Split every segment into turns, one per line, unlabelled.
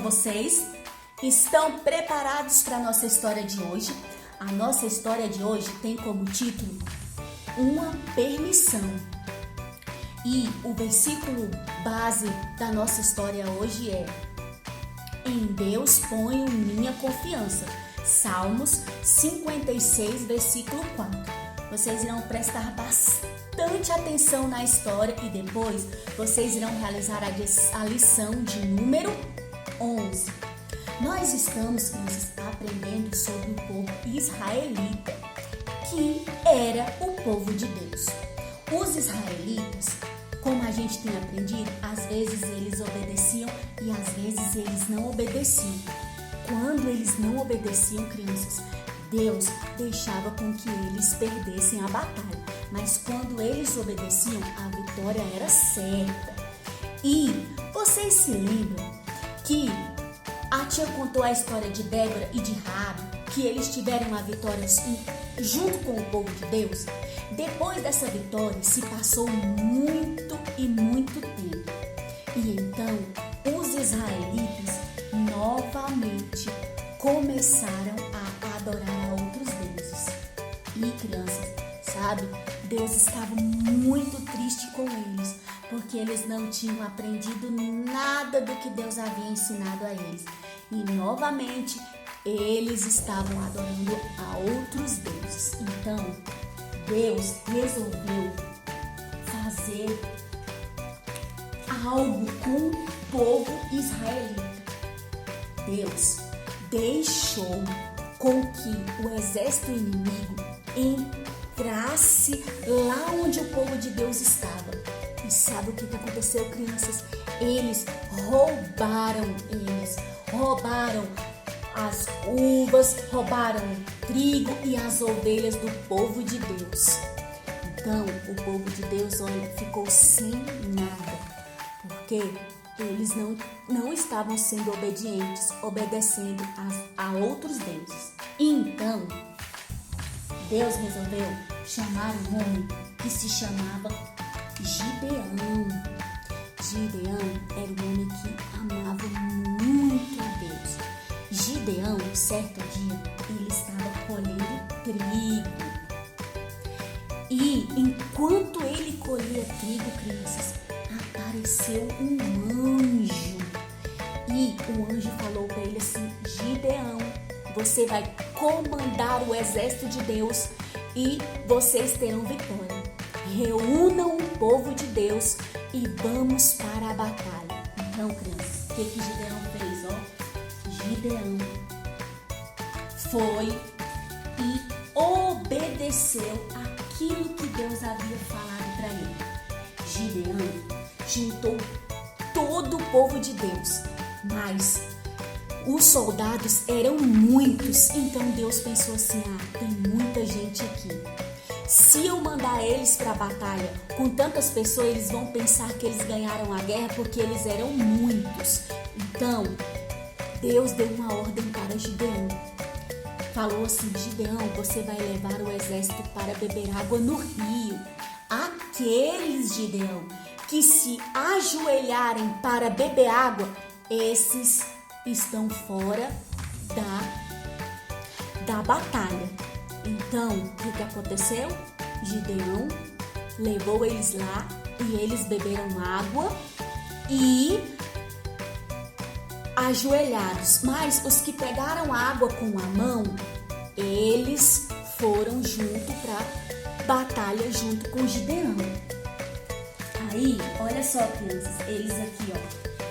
vocês? Estão preparados para a nossa história de hoje? A nossa história de hoje tem como título Uma Permissão. E o versículo base da nossa história hoje é: Em Deus ponho minha confiança. Salmos 56, versículo 4. Vocês irão prestar bastante atenção na história e depois vocês irão realizar a lição de número 11. Nós estamos, crianças, aprendendo sobre o povo israelita, que era o povo de Deus. Os israelitas, como a gente tem aprendido, às vezes eles obedeciam e às vezes eles não obedeciam. Quando eles não obedeciam, crianças, Deus deixava com que eles perdessem a batalha. Mas quando eles obedeciam, a vitória era certa. E vocês se lembram que a tia contou a história de Débora e de Raabe, que eles tiveram uma vitória junto com o povo de Deus? Depois dessa vitória, se passou muito e muito tempo. E então, os israelitas novamente começaram a adorar a outros deuses. E crianças, sabe, Deus estava muito triste com eles, porque eles não tinham aprendido nada do que Deus havia ensinado a eles. E novamente, eles estavam adorando a outros deuses. Então, Deus resolveu fazer algo com o povo israelita. Deus deixou com que o exército inimigo entrasse lá onde o povo de Deus estava. E sabe o que aconteceu, crianças? Eles roubaram as uvas, roubaram o trigo e as ovelhas do povo de Deus. Então, o povo de Deus, ficou sem nada, porque eles não estavam sendo obedientes, obedecendo a outros deuses. Então, Deus resolveu chamar um homem que se chamava Gideão. Gideão era um homem que amava muito a Deus. Gideão, certo dia, ele estava colhendo trigo. E enquanto ele colhia trigo, crianças, apareceu um anjo. E o anjo falou para ele assim: Gideão, você vai comandar o exército de Deus e vocês terão vitória. Reúnam o povo de Deus e vamos para a batalha. Então, crianças, o que Gideão fez? Gideão foi e obedeceu aquilo que Deus havia falado para ele. Gideão juntou todo o povo de Deus, mas os soldados eram muitos. Então Deus pensou assim: tem muita gente aqui. Se eu mandar eles para a batalha com tantas pessoas, eles vão pensar que eles ganharam a guerra porque eles eram muitos. Então Deus deu uma ordem para Gideão. Falou assim: Gideão, você vai levar o exército para beber água no rio. Aqueles, Gideão, que se ajoelharem para beber água, esses estão fora da batalha. Então, o que aconteceu? Gideão levou eles lá e eles beberam água e ajoelhados. Mas os que pegaram água com a mão, eles foram junto para batalha junto com Gideão. Aí, olha só, crianças, eles aqui,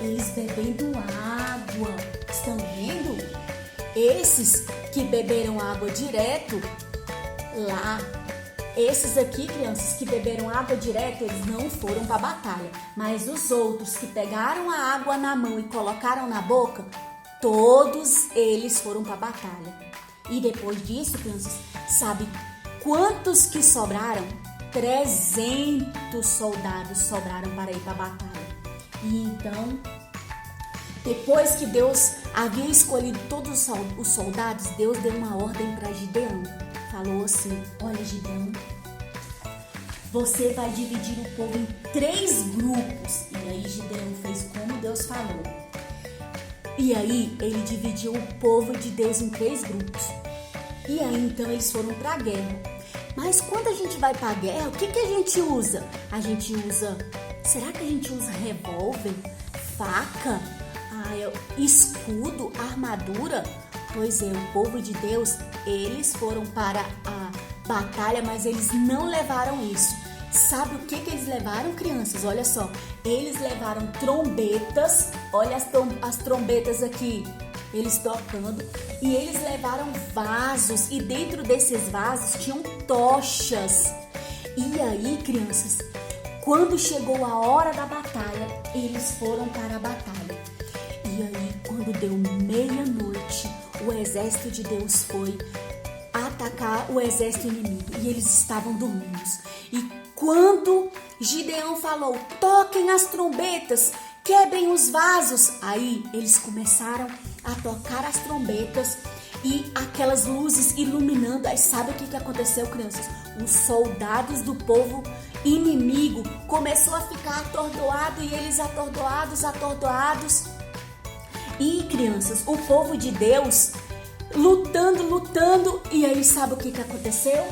eles bebendo água. Estão vendo? Esses que beberam água direto lá, esses aqui, crianças, que beberam água direto, eles não foram para a batalha. Mas os outros que pegaram a água na mão e colocaram na boca, todos eles foram para a batalha. E depois disso, crianças, sabe quantos que sobraram? 300 soldados sobraram para ir para a batalha. E então, depois que Deus havia escolhido todos os soldados, Deus deu uma ordem para Gideão. Falou assim: olha, Gideão, você vai dividir o povo em 3 grupos. E aí Gideão fez como Deus falou. E aí ele dividiu o povo de Deus em 3 grupos. E aí então eles foram para a guerra. Mas quando a gente vai para a guerra, o que a gente usa? Será que a gente usa revólver, faca, escudo, armadura? Pois é, o povo de Deus, eles foram para a batalha, mas eles não levaram isso. Sabe o que eles levaram, crianças? Olha só, eles levaram trombetas, olha as trombetas aqui, eles tocando, e eles levaram vasos, e dentro desses vasos tinham tochas. E aí, crianças, quando chegou a hora da batalha, eles foram para a batalha. E aí, quando deu meia-noite, o exército de Deus foi atacar o exército inimigo, e eles estavam dormindo. E quando Gideão falou, toquem as trombetas, quebrem os vasos, aí eles começaram a tocar as trombetas e aquelas luzes iluminando. Aí sabe o que aconteceu, crianças? Os soldados do povo inimigo começou a ficar atordoado, e eles atordoados. E, crianças, o povo de Deus lutando, e aí sabe o que aconteceu?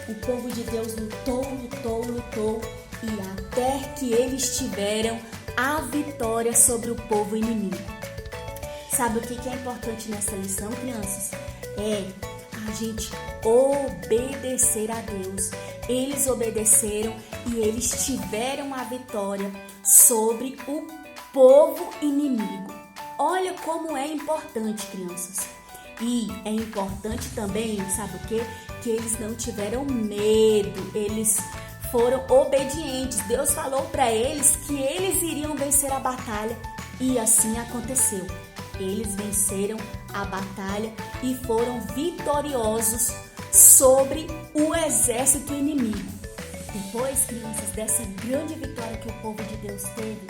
O povo de Deus lutou, e até que eles tiveram a vitória sobre o povo inimigo. Sabe o que é importante nessa lição, crianças? É a gente obedecer a Deus. Eles obedeceram e eles tiveram a vitória sobre o povo inimigo. Olha como é importante, crianças. E é importante também, sabe o quê? Que eles não tiveram medo, eles foram obedientes. Deus falou para eles que eles iriam vencer a batalha, e assim aconteceu. Eles venceram a batalha e foram vitoriosos sobre o exército inimigo. Depois, crianças, dessa grande vitória que o povo de Deus teve,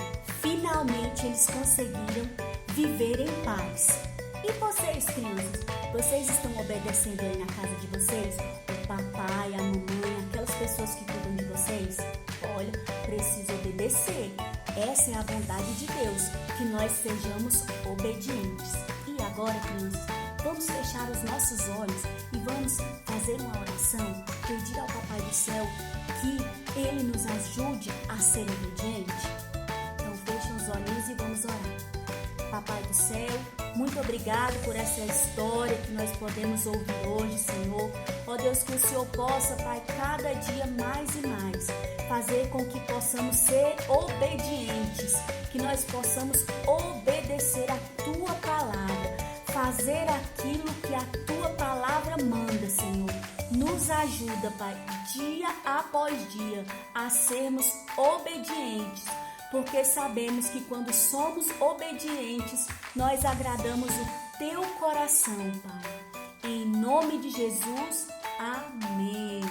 finalmente eles conseguiram viver em paz. E vocês, crianças, vocês estão obedecendo aí na casa de vocês? O papai, a mamãe, aquelas pessoas que cuidam de vocês? Olha, precisa obedecer. Essa é a vontade de Deus, que nós sejamos obedientes. E agora, crianças, vamos fechar os nossos olhos e vamos fazer uma oração, pedir ao Papai do Céu que Ele nos ajude a ser obediente. Então, fechem os olhinhos e vamos orar. Papai do Céu, muito obrigado por essa história que nós podemos ouvir hoje, Senhor. Ó Deus, que o Senhor possa, Pai, cada dia mais e mais, fazer com que possamos ser obedientes, que nós possamos obedecer a Tua palavra, fazer aquilo que a Tua palavra manda, Senhor. Nos ajuda, Pai, dia após dia, a sermos obedientes, porque sabemos que quando somos obedientes, nós agradamos o Teu coração, Pai. Em nome de Jesus, amém.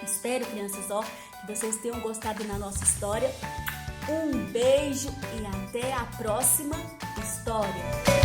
Espero, crianças, que vocês tenham gostado da nossa história. Um beijo e até a próxima história.